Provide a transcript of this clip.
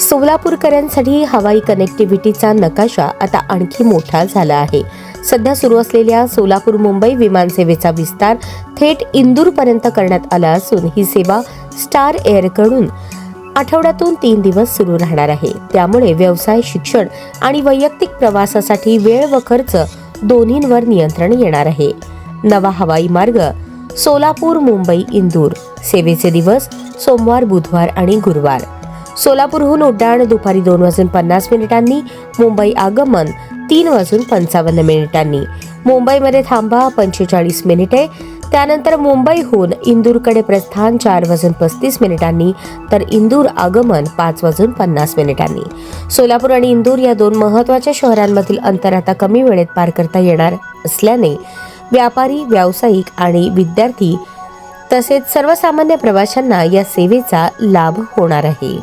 सोलापूरकरांसाठी हवाई कनेक्टिव्हिटीचा नकाशा आता आणखी मोठा झाला आहे। सध्या सुरू असलेल्या सोलापूर मुंबई विमानसेवेचा विस्तार थेट इंदूरपर्यंत करण्यात आला असून ही सेवा स्टार एअरकडून आठवड्यातून 3 दिवस सुरू राहणार आहे। त्यामुळे व्यवसाय, शिक्षण आणि वैयक्तिक प्रवासासाठी वेळ व खर्च दोन्हींवर नियंत्रण येणार आहे। नवा हवाई मार्ग सोलापूर मुंबई इंदूर। सेवेचे दिवस सोमवार, बुधवार आणि गुरुवार। सोलापूरहून उड्डाण दुपारी 2:50 मुंबई आगमन 3:55 मुंबईमध्ये थांबा 45 मिनिटे। त्यानंतर मुंबईहून इंदूरकडे प्रस्थान 4:35 तर इंदूर आगमन 5:50 सोलापूर आणि इंदूर या 2 महत्त्वाच्या शहरांमधील अंतर आता कमी वेळेत पार करता येणार असल्याने व्यापारी, व्यावसायिक आणि विद्यार्थी तसेच सर्वसामान्य प्रवाशांना या सेवेचा लाभ होणार आहे।